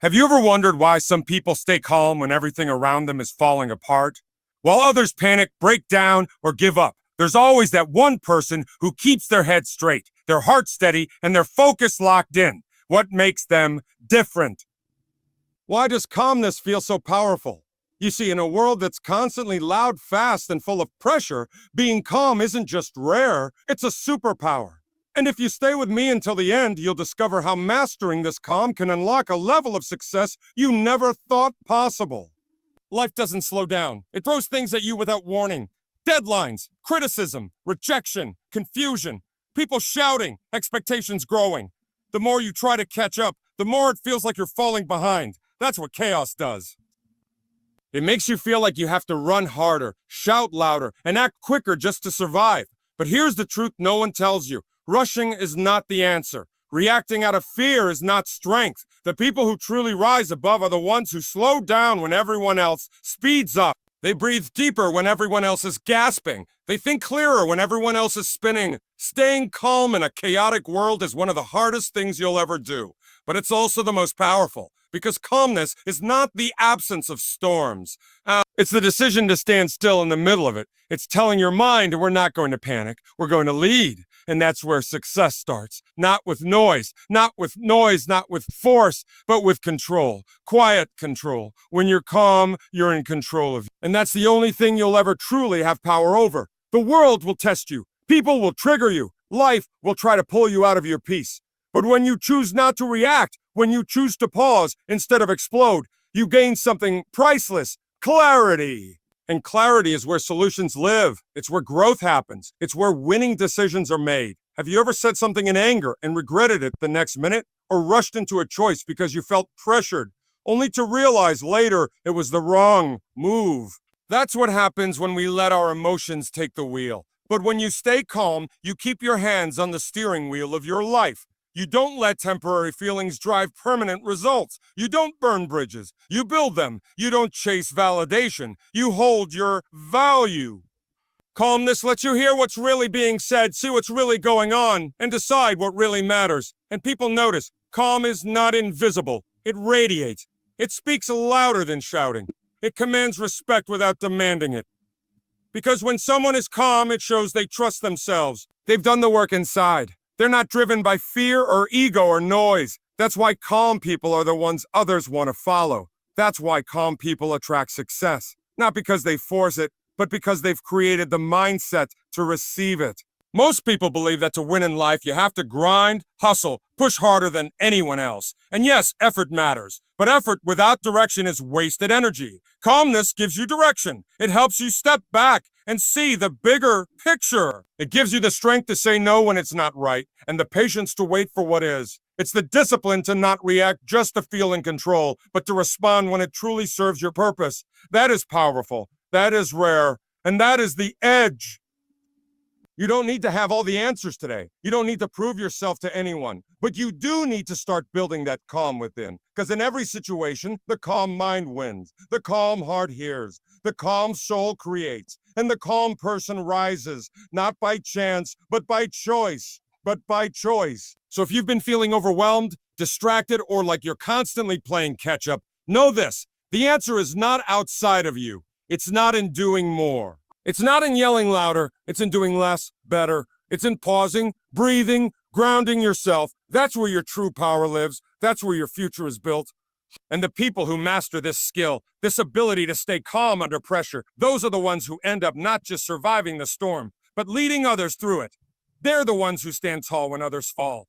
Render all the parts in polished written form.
Have you ever wondered why some people stay calm when everything around them is falling apart? While others panic, break down, or give up, there's always that one person who keeps their head straight, their heart steady, and their focus locked in. What makes them different? Why does calmness feel so powerful? You see, in a world that's constantly loud, fast, and full of pressure, being calm isn't just rare, it's a superpower. And if you stay with me until the end, you'll discover how mastering this calm can unlock a level of success you never thought possible. Life doesn't slow down. It throws things at you without warning. Deadlines, criticism, rejection, confusion, people shouting, expectations growing. The more you try to catch up, the more it feels like you're falling behind. That's what chaos does. It makes you feel like you have to run harder, shout louder, and act quicker just to survive. But here's the truth no one tells you. Rushing is not the answer. Reacting out of fear is not strength. The people who truly rise above are the ones who slow down when everyone else speeds up. They breathe deeper when everyone else is gasping. They think clearer when everyone else is spinning. Staying calm in a chaotic world is one of the hardest things you'll ever do. But it's also the most powerful, because calmness is not the absence of storms. It's the decision to stand still in the middle of it. It's telling your mind we're not going to panic, we're going to lead. And that's where success starts. Not with noise, not with force, but with control. Quiet control. When you're calm, you're in control of you. And that's the only thing you'll ever truly have power over. The world will test you. People will trigger you. Life will try to pull you out of your peace. But when you choose not to react, when you choose to pause instead of explode, you gain something priceless: clarity. And clarity is where solutions live. It's where growth happens. It's where winning decisions are made. Have you ever said something in anger and regretted it the next minute? Or rushed into a choice because you felt pressured, only to realize later it was the wrong move? That's what happens when we let our emotions take the wheel. But when you stay calm, you keep your hands on the steering wheel of your life. You don't let temporary feelings drive permanent results. You don't burn bridges. You build them. You don't chase validation. You hold your value. Calmness lets you hear what's really being said, see what's really going on, and decide what really matters. And people notice, calm is not invisible. It radiates. It speaks louder than shouting. It commands respect without demanding it. Because when someone is calm, it shows they trust themselves. They've done the work inside. They're not driven by fear or ego or noise. That's why calm people are the ones others want to follow. That's why calm people attract success. Not because they force it, but because they've created the mindset to receive it. Most people believe that to win in life, you have to grind, hustle, push harder than anyone else. And yes, effort matters. But effort without direction is wasted energy. Calmness gives you direction. It helps you step back and see the bigger picture. It gives you the strength to say no when it's not right, and the patience to wait for what is. It's the discipline to not react just to feel in control, but to respond when it truly serves your purpose. That is powerful. That is rare. And that is the edge. You don't need to have all the answers today. You don't need to prove yourself to anyone. But you do need to start building that calm within. Because in every situation, the calm mind wins. The calm heart hears. The calm soul creates. And the calm person rises, not by chance, but by choice. So if you've been feeling overwhelmed, distracted, or like you're constantly playing catch up, know this: the answer is not outside of you. It's not in doing more. It's not in yelling louder. It's in doing less, better. It's in pausing, breathing, grounding yourself. That's where your true power lives. That's where your future is built. And the people who master this skill, this ability to stay calm under pressure, those are the ones who end up not just surviving the storm, but leading others through it. They're the ones who stand tall when others fall.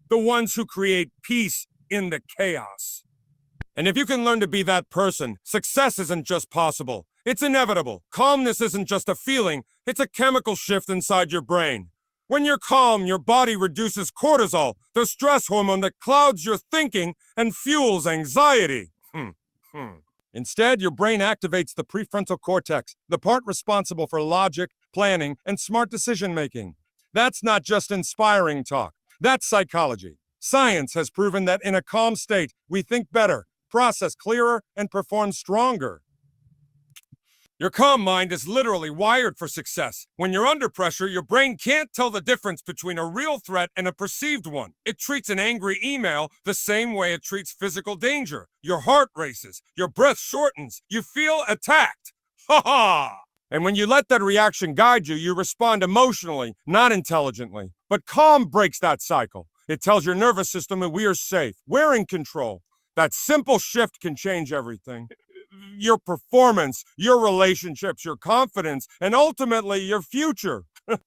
The ones who create peace in the chaos. And if you can learn to be that person, success isn't just possible. It's inevitable. Calmness isn't just a feeling. It's a chemical shift inside your brain. When you're calm, your body reduces cortisol, the stress hormone that clouds your thinking and fuels anxiety. Instead, your brain activates the prefrontal cortex, the part responsible for logic, planning, and smart decision-making. That's not just inspiring talk. That's psychology. Science has proven that in a calm state, we think better, process clearer, and perform stronger. Your calm mind is literally wired for success. When you're under pressure, your brain can't tell the difference between a real threat and a perceived one. It treats an angry email the same way it treats physical danger. Your heart races, your breath shortens, you feel attacked. Ha ha! And when you let that reaction guide you, you respond emotionally, not intelligently. But calm breaks that cycle. It tells your nervous system that we are safe, we're in control. That simple shift can change everything. Your performance, your relationships, your confidence, and ultimately your future.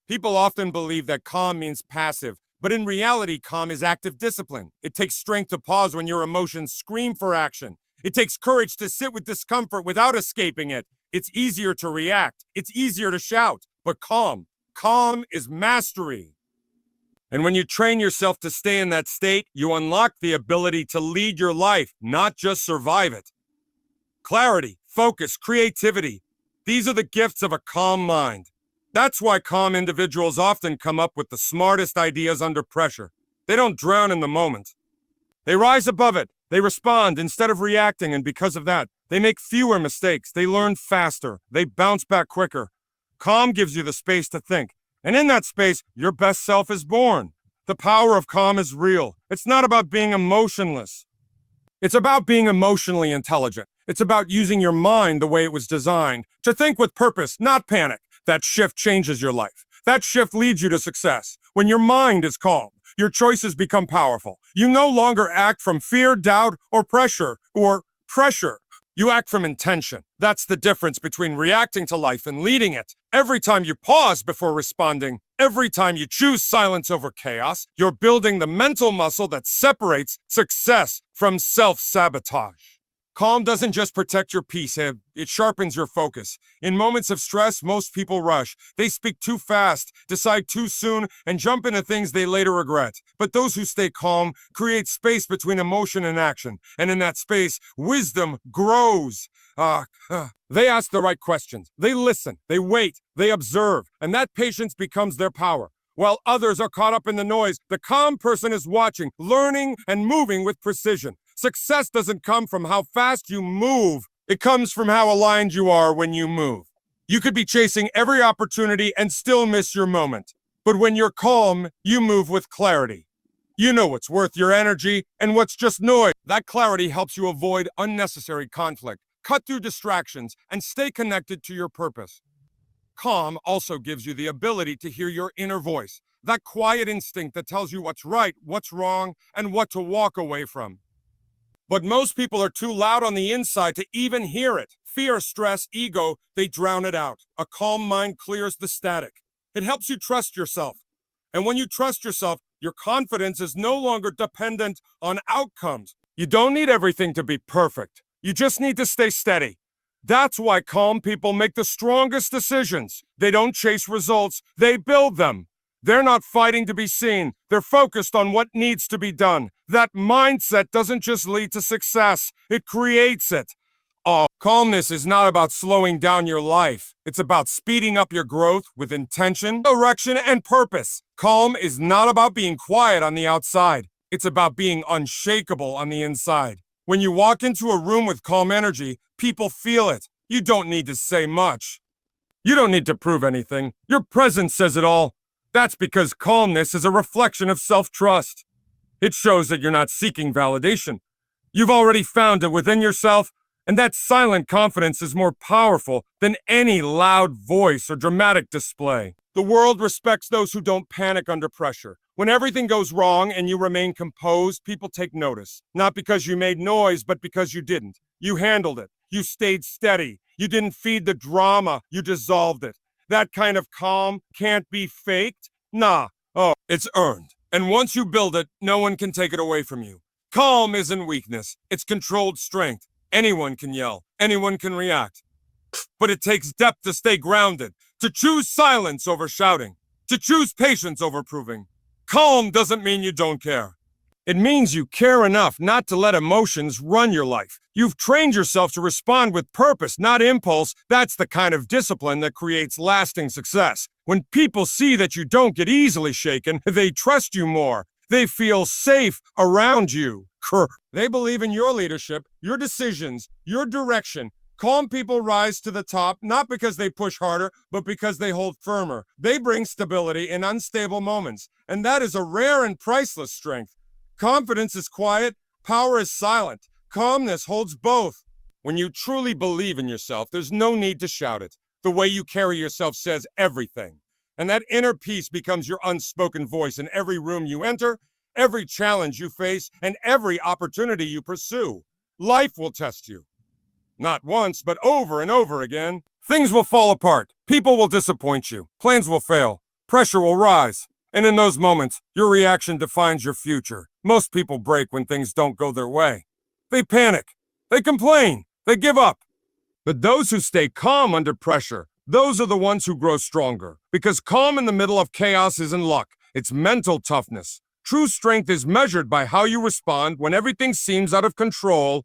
People often believe that calm means passive, but in reality, calm is active discipline. It takes strength to pause when your emotions scream for action. It takes courage to sit with discomfort without escaping it. It's easier to react. It's easier to shout, but calm is mastery. And when you train yourself to stay in that state, you unlock the ability to lead your life, not just survive it. Clarity, focus, creativity. These are the gifts of a calm mind. That's why calm individuals often come up with the smartest ideas under pressure. They don't drown in the moment. They rise above it. They respond instead of reacting, and because of that, they make fewer mistakes. They learn faster. They bounce back quicker. Calm gives you the space to think. And in that space, your best self is born. The power of calm is real. It's not about being emotionless. It's about being emotionally intelligent. It's about using your mind the way it was designed, to think with purpose, not panic. That shift changes your life. That shift leads you to success. When your mind is calm, your choices become powerful. You no longer act from fear, doubt, or pressure. You act from intention. That's the difference between reacting to life and leading it. Every time you pause before responding, every time you choose silence over chaos, you're building the mental muscle that separates success from self-sabotage. Calm doesn't just protect your peace, it sharpens your focus. In moments of stress, most people rush. They speak too fast, decide too soon, and jump into things they later regret. But those who stay calm create space between emotion and action. And in that space, wisdom grows. They ask the right questions. They listen. They wait. They observe. And that patience becomes their power. While others are caught up in the noise, the calm person is watching, learning, and moving with precision. Success doesn't come from how fast you move. It comes from how aligned you are when you move. You could be chasing every opportunity and still miss your moment. But when you're calm, you move with clarity. You know what's worth your energy and what's just noise. That clarity helps you avoid unnecessary conflict, cut through distractions, and stay connected to your purpose. Calm also gives you the ability to hear your inner voice, that quiet instinct that tells you what's right, what's wrong, and what to walk away from. But most people are too loud on the inside to even hear it. Fear, stress, ego, they drown it out. A calm mind clears the static. It helps you trust yourself. And when you trust yourself, your confidence is no longer dependent on outcomes. You don't need everything to be perfect. You just need to stay steady. That's why calm people make the strongest decisions. They don't chase results, they build them. They're not fighting to be seen. They're focused on what needs to be done. That mindset doesn't just lead to success, it creates it. Calmness is not about slowing down your life. It's about speeding up your growth with intention, direction, and purpose. Calm is not about being quiet on the outside. It's about being unshakable on the inside. When you walk into a room with calm energy, people feel it. You don't need to say much. You don't need to prove anything. Your presence says it all. That's because calmness is a reflection of self-trust. It shows that you're not seeking validation. You've already found it within yourself, and that silent confidence is more powerful than any loud voice or dramatic display. The world respects those who don't panic under pressure. When everything goes wrong and you remain composed, people take notice. Not because you made noise, but because you didn't. You handled it. You stayed steady. You didn't feed the drama. You dissolved it. That kind of calm can't be faked. Nah. It's earned. And once you build it, no one can take it away from you. Calm isn't weakness. It's controlled strength. Anyone can yell. Anyone can react. But it takes depth to stay grounded, to choose silence over shouting, to choose patience over proving. Calm doesn't mean you don't care. It means you care enough not to let emotions run your life. You've trained yourself to respond with purpose, not impulse. That's the kind of discipline that creates lasting success. When people see that you don't get easily shaken, they trust you more. They feel safe around you. They believe in your leadership, your decisions, your direction, Calm people rise to the top not because they push harder, but because they hold firmer. They bring stability in unstable moments, and that is a rare and priceless strength. Confidence is quiet, power is silent. Calmness holds both. When you truly believe in yourself, there's no need to shout it. The way you carry yourself says everything. And that inner peace becomes your unspoken voice in every room you enter, every challenge you face, and every opportunity you pursue. Life will test you. Not once, but over and over again. Things will fall apart. People will disappoint you. Plans will fail. Pressure will rise. And in those moments, your reaction defines your future. Most people break when things don't go their way. They panic. They complain. They give up. But those who stay calm under pressure, those are the ones who grow stronger. Because calm in the middle of chaos isn't luck. It's mental toughness. True strength is measured by how you respond when everything seems out of control.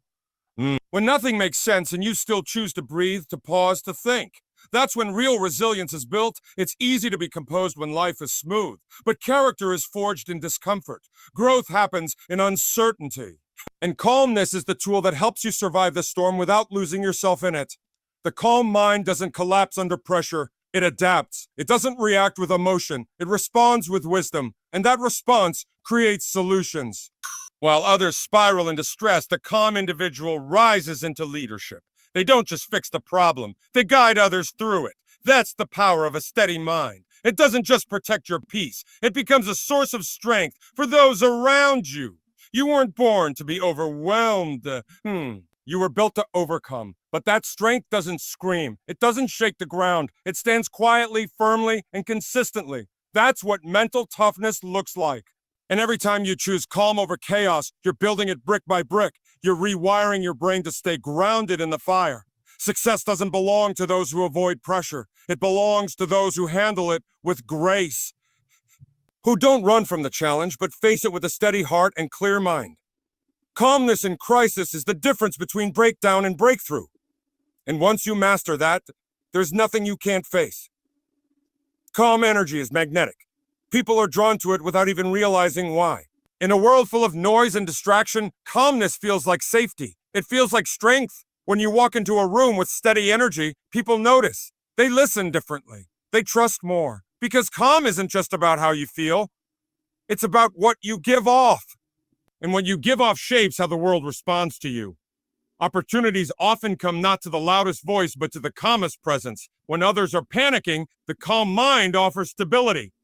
When nothing makes sense and you still choose to breathe, to pause, to think. That's when real resilience is built. It's easy to be composed when life is smooth, but character is forged in discomfort. Growth happens in uncertainty. And calmness is the tool that helps you survive the storm without losing yourself in it. The calm mind doesn't collapse under pressure. It adapts. It doesn't react with emotion. It responds with wisdom. And that response creates solutions. While others spiral into stress, the calm individual rises into leadership. They don't just fix the problem, they guide others through it. That's the power of a steady mind. It doesn't just protect your peace, it becomes a source of strength for those around you. You weren't born to be overwhelmed. You were built to overcome. But that strength doesn't scream. It doesn't shake the ground. It stands quietly, firmly, and consistently. That's what mental toughness looks like. And every time you choose calm over chaos, you're building it brick by brick. You're rewiring your brain to stay grounded in the fire. Success doesn't belong to those who avoid pressure. It belongs to those who handle it with grace, who don't run from the challenge, but face it with a steady heart and clear mind. Calmness in crisis is the difference between breakdown and breakthrough. And once you master that, there's nothing you can't face. Calm energy is magnetic. People are drawn to it without even realizing why. In a world full of noise and distraction, calmness feels like safety. It feels like strength. When you walk into a room with steady energy, people notice. They listen differently. They trust more. Because calm isn't just about how you feel. It's about what you give off. And what you give off shapes how the world responds to you. Opportunities often come not to the loudest voice, but to the calmest presence. When others are panicking, the calm mind offers stability.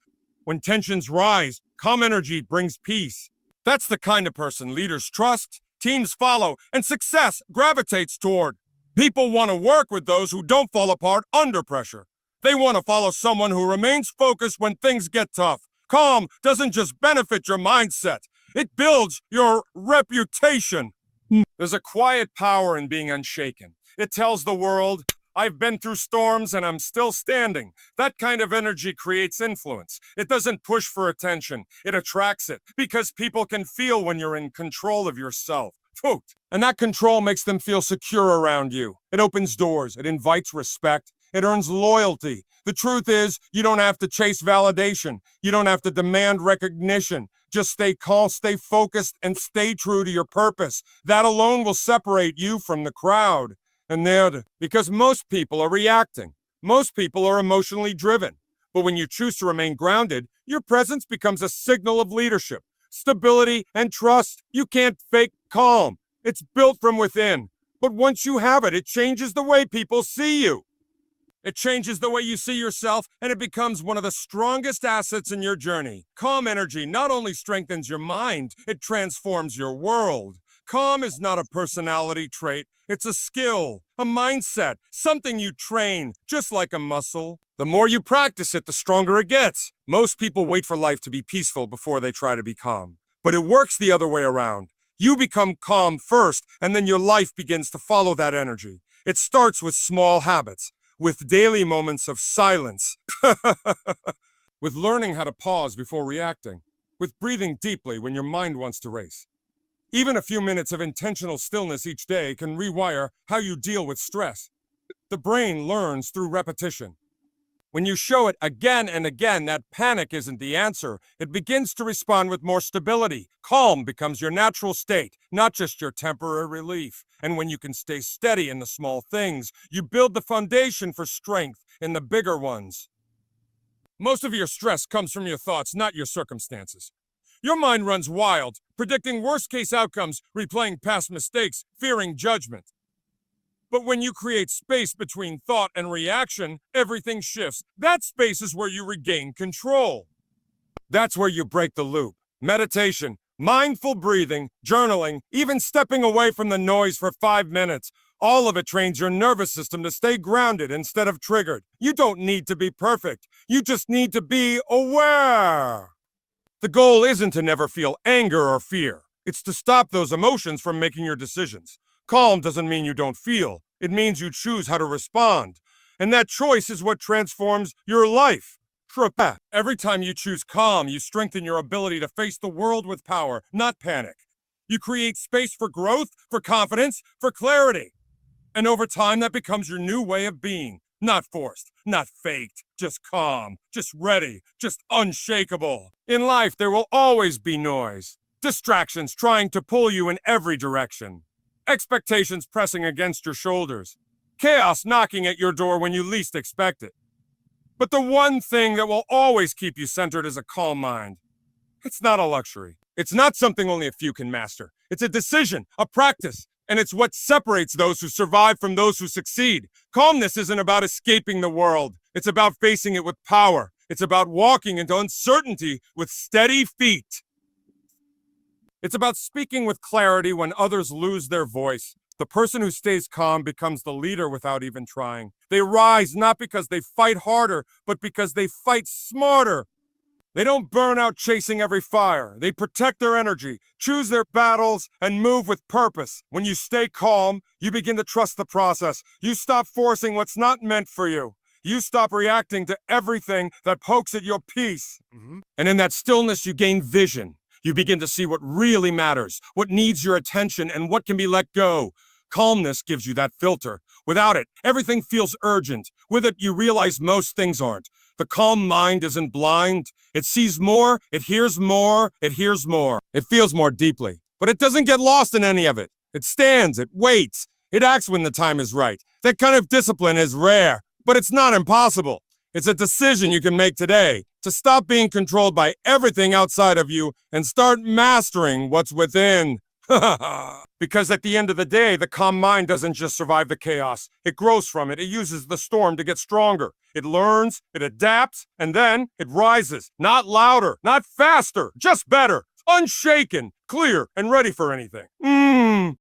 When tensions rise, calm energy brings peace. That's the kind of person leaders trust, teams follow, and success gravitates toward. People want to work with those who don't fall apart under pressure. They want to follow someone who remains focused when things get tough. Calm doesn't just benefit your mindset, it builds your reputation. There's a quiet power in being unshaken. It tells the world, I've been through storms and I'm still standing. That kind of energy creates influence. It doesn't push for attention. It attracts it because people can feel when you're in control of yourself. And that control makes them feel secure around you. It opens doors. It invites respect. It earns loyalty. The truth is, you don't have to chase validation. You don't have to demand recognition. Just stay calm, stay focused, and stay true to your purpose. That alone will separate you from the crowd. And because most people are reacting. Most people are emotionally driven. But when you choose to remain grounded, your presence becomes a signal of leadership, stability, and trust. You can't fake calm. It's built from within. But once you have it, it changes the way people see you. It changes the way you see yourself, and it becomes one of the strongest assets in your journey. Calm energy not only strengthens your mind, it transforms your world. Calm is not a personality trait. It's a skill, a mindset, something you train, just like a muscle. The more you practice it, the stronger it gets. Most people wait for life to be peaceful before they try to be calm. But it works the other way around. You become calm first, and then your life begins to follow that energy. It starts with small habits, with daily moments of silence, with learning how to pause before reacting, with breathing deeply when your mind wants to race. Even a few minutes of intentional stillness each day can rewire how you deal with stress. The brain learns through repetition. When you show it again and again that panic isn't the answer, it begins to respond with more stability. Calm becomes your natural state, not just your temporary relief. And when you can stay steady in the small things, you build the foundation for strength in the bigger ones. Most of your stress comes from your thoughts, not your circumstances. Your mind runs wild, predicting worst-case outcomes, replaying past mistakes, fearing judgment. But when you create space between thought and reaction, everything shifts. That space is where you regain control. That's where you break the loop. Meditation, mindful breathing, journaling, even stepping away from the noise for 5 minutes. All of it trains your nervous system to stay grounded instead of triggered. You don't need to be perfect. You just need to be aware. The goal isn't to never feel anger or fear. It's to stop those emotions from making your decisions. Calm doesn't mean you don't feel. It means you choose how to respond. And that choice is what transforms your life. Every time you choose calm, you strengthen your ability to face the world with power, not panic. You create space for growth, for confidence, for clarity. And over time, that becomes your new way of being. Not forced, not faked, just calm, just ready, just unshakable. In life, there will always be noise. Distractions trying to pull you in every direction. Expectations pressing against your shoulders. Chaos knocking at your door when you least expect it. But the one thing that will always keep you centered is a calm mind. It's not a luxury. It's not something only a few can master. It's a decision, a practice, and it's what separates those who survive from those who succeed. Calmness isn't about escaping the world. It's about facing it with power. It's about walking into uncertainty with steady feet. It's about speaking with clarity when others lose their voice. The person who stays calm becomes the leader without even trying. They rise not because they fight harder, but because they fight smarter. They don't burn out chasing every fire. They protect their energy, choose their battles, and move with purpose. When you stay calm, you begin to trust the process. You stop forcing what's not meant for you. You stop reacting to everything that pokes at your peace. And in that stillness, you gain vision. You begin to see what really matters, what needs your attention, and what can be let go. Calmness gives you that filter. Without it, everything feels urgent. With it, you realize most things aren't. The calm mind isn't blind. It sees more, it hears more, it hears more. It feels more deeply. But it doesn't get lost in any of it. It stands, it waits, it acts when the time is right. That kind of discipline is rare, but it's not impossible. It's a decision you can make today to stop being controlled by everything outside of you and start mastering what's within. Because at the end of the day, the calm mind doesn't just survive the chaos. It grows from it. It uses the storm to get stronger. It learns, it adapts, and then it rises. Not louder, not faster, just better. Unshaken, clear, and ready for anything.